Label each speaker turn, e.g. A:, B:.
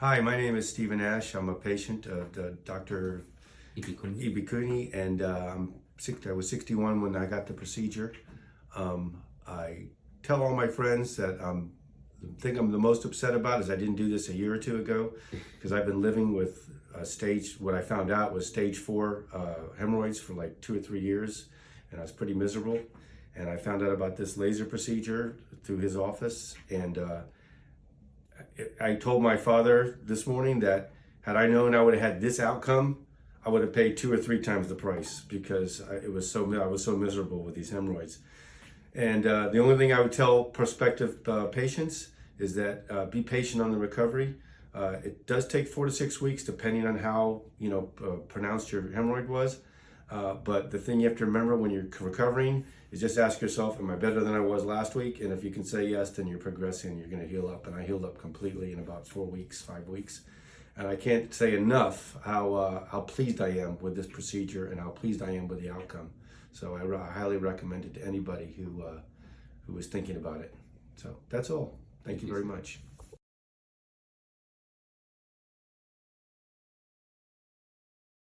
A: Hi, my name is Stephen Ash. I'm a patient of Dr. Ibikuni, and I was 61 when I got the procedure. I tell all my friends that the thing I'm the most upset about is I didn't do this a year or two ago, because I've been living with what I found out was stage 4 hemorrhoids for like 2 or 3 years, and I was pretty miserable. And I found out about this laser procedure through his office, and I told my father this morning that had I known I would have had this outcome, I would have paid 2 or 3 times the price, because I was so miserable with these hemorrhoids. And the only thing I would tell prospective patients is that be patient on the recovery. It does take 4 to 6 weeks, depending on how pronounced your hemorrhoid was. But the thing you have to remember when you're recovering is just ask yourself, am I better than I was last week? And if you can say yes, then you're progressing, you're going to heal up. And I healed up completely in about 4 weeks, 5 weeks. And I can't say enough how pleased I am with this procedure and how pleased I am with the outcome. So I highly recommend it to anybody who is thinking about it. So that's all. Thank you very much.